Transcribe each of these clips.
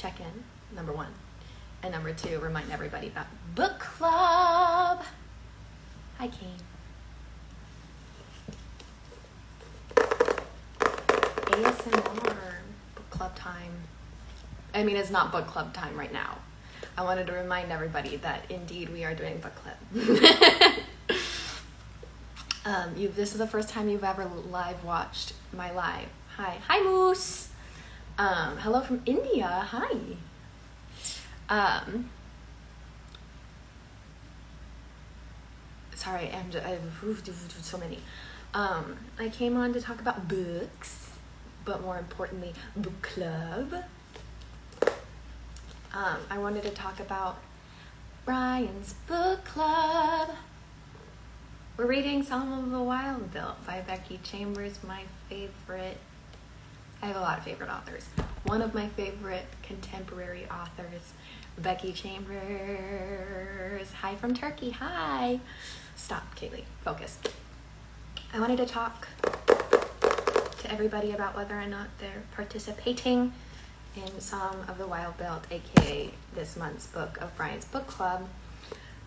check-in, number 1. And number 2, remind everybody about book club. Hi, Kane. ASMR, book club time. I mean, it's not book club time right now. I wanted to remind everybody that indeed we are doing book club. This is the first time you've ever live watched my live. Hi Moose. Hello from India. Hi. Sorry, I've so many. I came on to talk about books, but more importantly, book club. I wanted to talk about Brian's book club. We're reading Some of the Wild Built by Becky Chambers, my favorite. I have a lot of favorite authors. One of my favorite contemporary authors, Becky Chambers. Hi from Turkey. Hi. Stop, Kaylee. Focus. I wanted to talk to everybody about whether or not they're participating in Some of the Wild Built, aka this month's book of Brian's book club.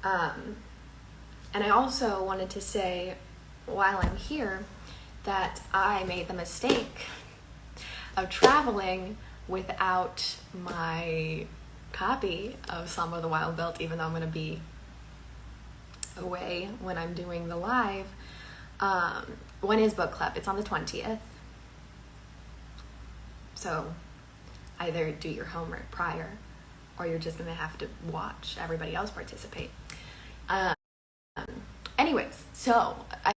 And I also wanted to say, while I'm here, that I made the mistake of traveling without my copy of Some of the Wild Built, even though I'm going to be away when I'm doing the live. When is book club? It's on the 20th. So either do your homework prior, or you're just going to have to watch everybody else participate. Anyways, so I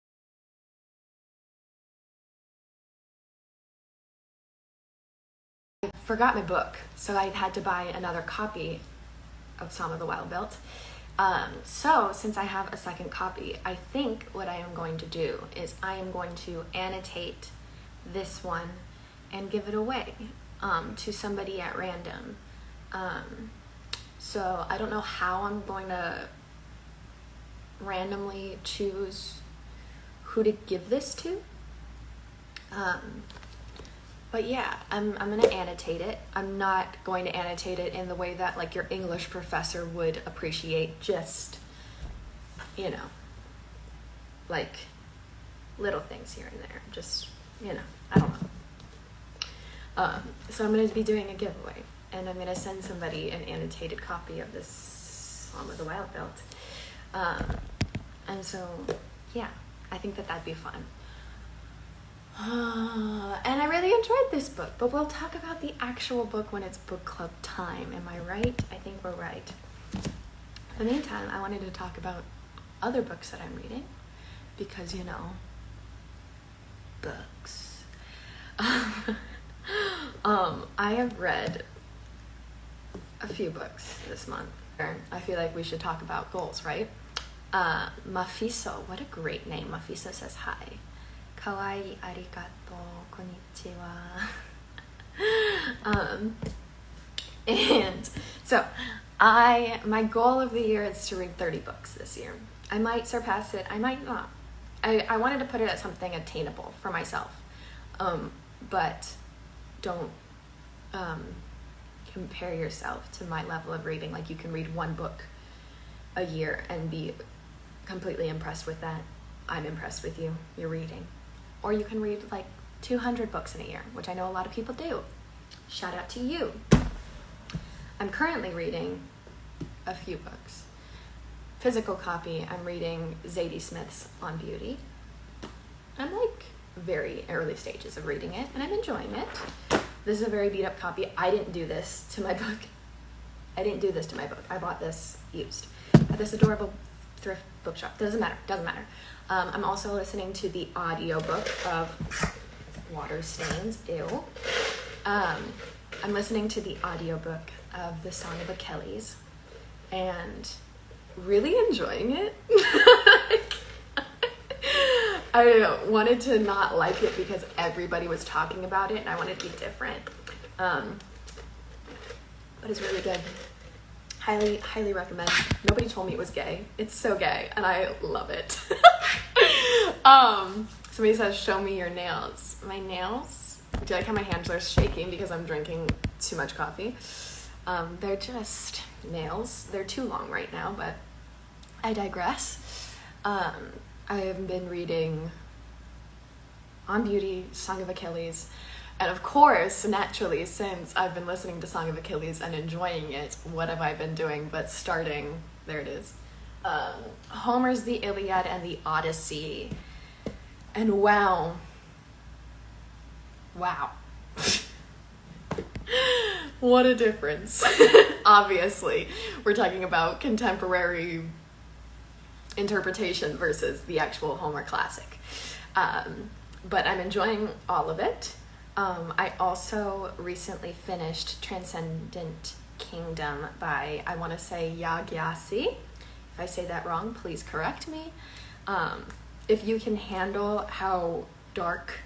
forgot my book, so I had to buy another copy of Some of the Wild Built. So since I have a second copy, I think what I am going to do is I am going to annotate this one and give it away to somebody at random. So I don't know how I'm going to randomly choose who to give this to. But yeah, I'm going to annotate it. I'm not going to annotate it in the way that like your English professor would appreciate, just, you know, like little things here and there. Just, you know, I don't know. So I'm going to be doing a giveaway, and I'm going to send somebody an annotated copy of this Some of the Wild Built. And so, yeah, I think that that'd be fun. And I really enjoyed this book, but we'll talk about the actual book when it's book club time. Am I right? I think we're right. In the meantime, I wanted to talk about other books that I'm reading, because, you know, books. I have read a few books this month. I feel like we should talk about goals, right? Mafiso, what a great name. Mafiso says hi. Kawaii, arigato, konnichiwa. And so my goal of the year is to read 30 books this year. I might surpass it, I might not. I wanted to put it at something attainable for myself. But don't compare yourself to my level of reading. Like, you can read one book a year and be completely impressed with that. I'm impressed with you, you're reading. Or you can read like 200 books in a year, which I know a lot of people do. Shout out to you. I'm currently reading a few books. Physical copy, I'm reading Zadie Smith's On Beauty. I'm like very early stages of reading it, and I'm enjoying it. This is a very beat up copy. I didn't do this to my book. I bought this used at this adorable thrift bookshop. Doesn't matter. I'm also listening to the audiobook of Water Stains. Ew. I'm listening to the audiobook of The Song of Achilles and really enjoying it. I wanted to not like it because everybody was talking about it, and I wanted to be different. But it's really good. Highly recommend. Nobody told me it was gay. It's so gay, and I love it. Somebody says, show me your nails. My nails? Do you like how my hands are shaking because I'm drinking too much coffee? They're just nails. They're too long right now, but I digress. I have been reading On Beauty, Song of Achilles, and of course, naturally, since I've been listening to Song of Achilles and enjoying it, what have I been doing but starting, there it is, Homer's The Iliad and the Odyssey. And wow. What a difference. Obviously, we're talking about contemporary interpretation versus the actual Homer classic. But I'm enjoying all of it. I also recently finished Transcendent Kingdom by, I want to say, Yagyasi. If I say that wrong, please correct me. If you can handle how dark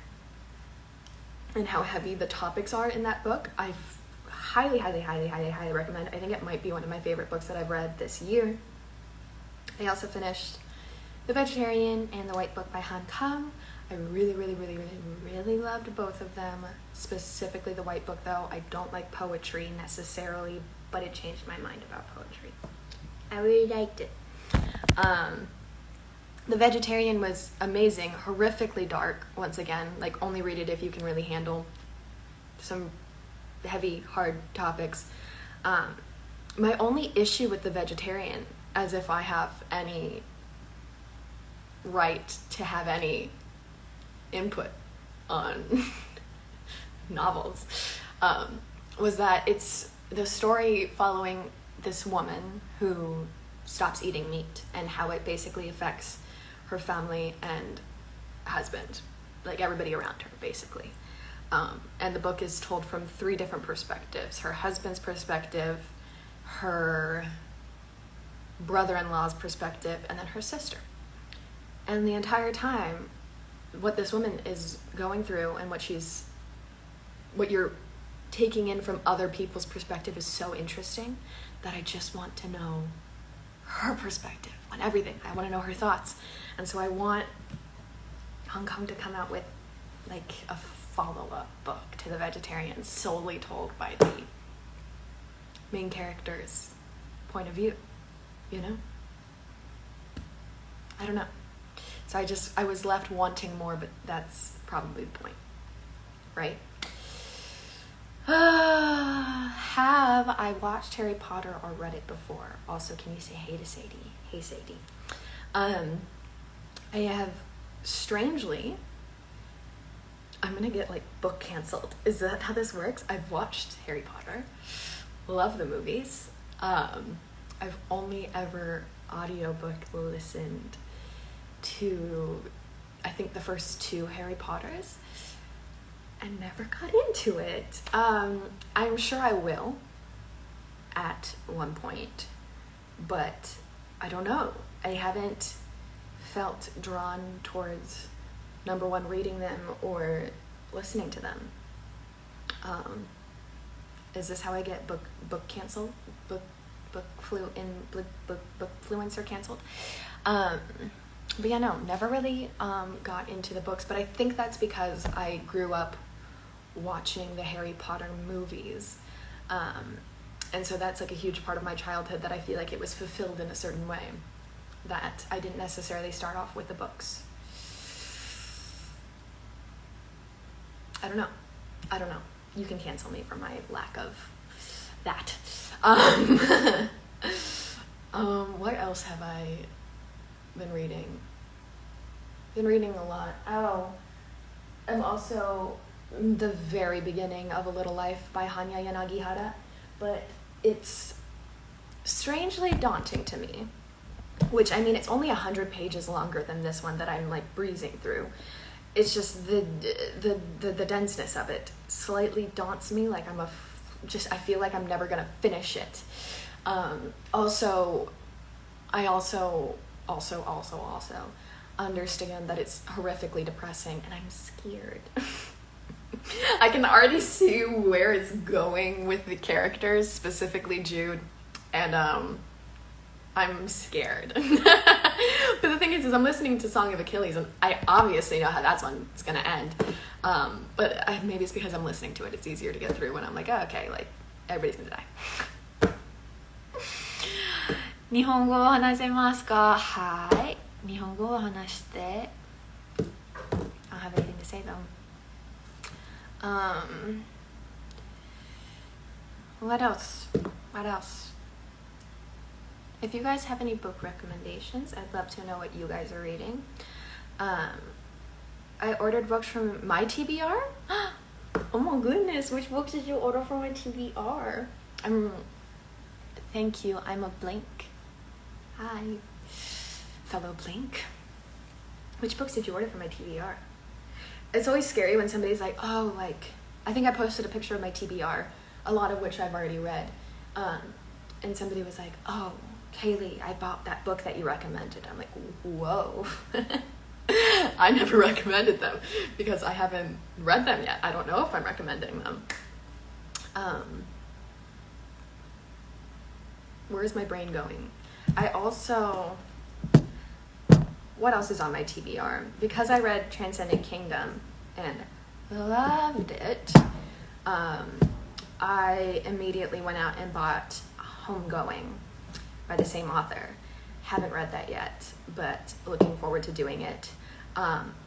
and how heavy the topics are in that book, I highly recommend. I think it might be one of my favorite books that I've read this year. I also finished The Vegetarian and The White Book by Han Kang. I really loved both of them. Specifically The White Book, though. I don't like poetry necessarily, but it changed my mind about poetry. I really liked it. The Vegetarian was amazing, horrifically dark, once again. Like, only read it if you can really handle some heavy, hard topics. My only issue with The Vegetarian, as if I have any right to have any input on novels, was that it's the story following this woman who stops eating meat and how it basically affects her family and husband, like everybody around her, basically. And the book is told from 3 different perspectives: her husband's perspective, her brother-in-law's perspective, and then her sister. And the entire time, what this woman is going through and what you're taking in from other people's perspective is so interesting that I just want to know her perspective on everything. I want to know her thoughts. And so I want Hong Kong to come out with like a follow-up book to The Vegetarian, solely told by the main character's point of view, you know? I don't know. So I was left wanting more, but that's probably the point, right? Have I watched Harry Potter or read it before? Also, can you say hey to Sadie? Hey, Sadie. I have, strangely, I'm gonna get like book canceled. Is that how this works? I've watched Harry Potter, love the movies. I've only ever audiobook listened to, I think, the first 2 Harry Potters, and never got into it. I'm sure I will at one point, but I don't know. I haven't felt drawn towards, number one, reading them or listening to them. Is this how I get book canceled? Book fluencer canceled? But yeah, no, never really got into the books, but I think that's because I grew up watching the Harry Potter movies. And so that's like a huge part of my childhood that I feel like it was fulfilled in a certain way, that I didn't necessarily start off with the books. I don't know. You can cancel me for my lack of that. What else have I been reading? Been reading a lot. I'm also the very beginning of A Little Life by Hanya Yanagihara, but it's strangely daunting to me, which, I mean, it's only 100 pages longer than this one that I'm like breezing through. It's just the denseness of it slightly daunts me. Like I feel like I'm never gonna finish it. I also understand that it's horrifically depressing, and I'm scared. I can already see where it's going with the characters, specifically Jude, and I'm scared. But the thing is I'm listening to Song of Achilles, and I obviously know how that's one is gonna end. But maybe it's because I'm listening to it. It's easier to get through when I'm like, oh, okay, like everybody's gonna die. 日本語を話せますか？はい。日本語を話して。I don't have anything to say though. What else? What else? If you guys have any book recommendations, I'd love to know what you guys are reading. I ordered books from my TBR. Oh my goodness, which books did you order from my TBR? Thank you, I'm a blank. Hi, fellow blank. Which books did you order from my TBR? It's always scary when somebody's like, oh, like, I think I posted a picture of my TBR, a lot of which I've already read. And somebody was like, oh, Kaylee, I bought that book that you recommended. I'm like, whoa. I never recommended them because I haven't read them yet. I don't know if I'm recommending them. Where's my brain going? What else is on my TBR? Because I read Transcendent Kingdom and loved it, I immediately went out and bought Homegoing by the same author. Haven't read that yet, but looking forward to doing it.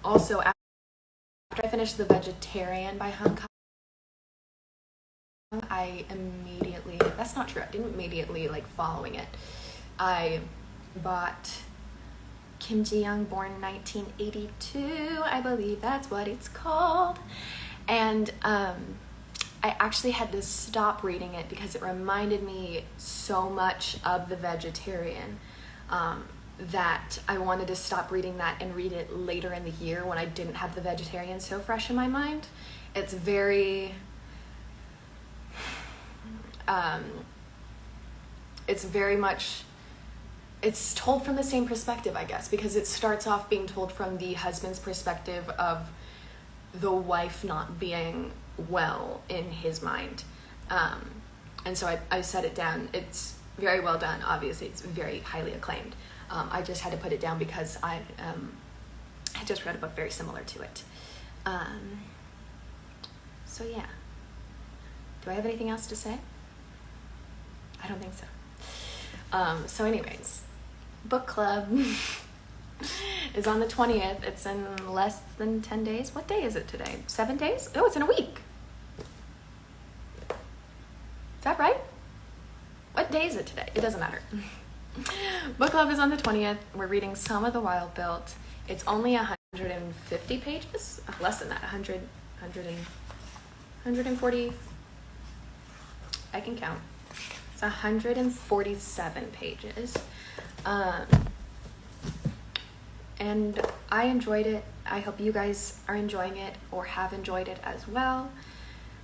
Also, after I finished The Vegetarian by Han Kang, I immediately, that's not true, I didn't immediately like following it. I bought Kim Ji-young, born 1982, I believe that's what it's called. And I actually had to stop reading it because it reminded me so much of The Vegetarian that I wanted to stop reading that and read it later in the year when I didn't have The Vegetarian so fresh in my mind. It's very, it's told from the same perspective, I guess, because it starts off being told from the husband's perspective of the wife not being well in his mind. And so I set it down. It's very well done, obviously. It's very highly acclaimed. I just had to put it down because I just read a book very similar to it. So yeah. Do I have anything else to say? I don't think so. So anyways, book club is on the 20th. It's in less than 10 days. What day is it today? 7 days? Oh, it's in a week. Is that right? What day is it today? It doesn't matter. Book club is on the 20th. We're reading Some of the Wild Built. It's only 150 pages. Less than that, 140. I can count. It's 147 pages. And I enjoyed it. I hope you guys are enjoying it or have enjoyed it as well.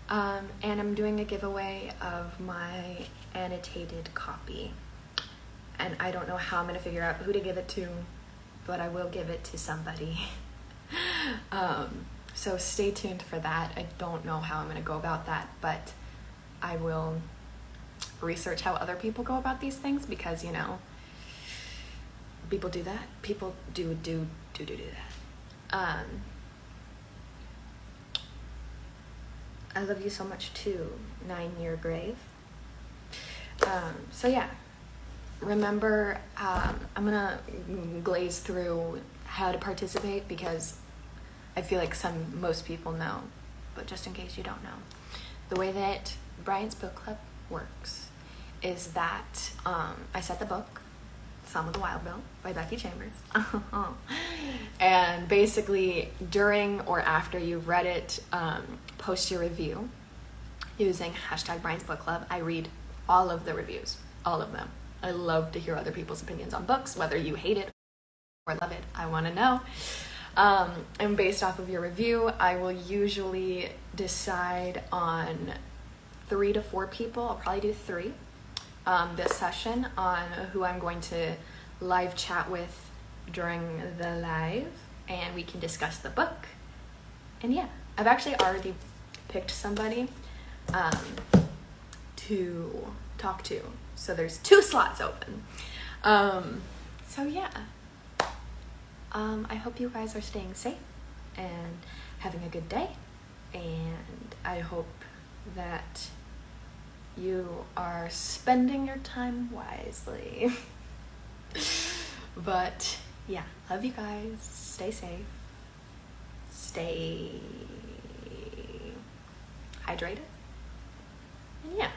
And I'm doing a giveaway of my annotated copy. And I don't know how I'm going to figure out who to give it to, but I will give it to somebody. So stay tuned for that. I don't know how I'm going to go about that, but I will research how other people go about these things because, you know, people do that. People do that. I love you so much too, 9-year grave. So yeah, remember, I'm gonna glaze through how to participate because I feel like most people know, but just in case you don't know, the way that Bryant's book club works is that I set the book, Some of the Wild Built by Becky Chambers. And basically during or after you've read it, post your review using hashtag Bryant's book club. I read all of the reviews, all of them. I love to hear other people's opinions on books, whether you hate it or love it. I want to know. And based off of your review, I will usually decide on 3 to 4 people. I'll probably do 3 this session on who I'm going to live chat with during the live, and we can discuss the book. And yeah, I've actually already picked somebody to talk to, so there's 2 slots open. So yeah, I hope you guys are staying safe and having a good day, and I hope that you are spending your time wisely. But yeah, love you guys. Stay safe. Stay hydrated. And yeah.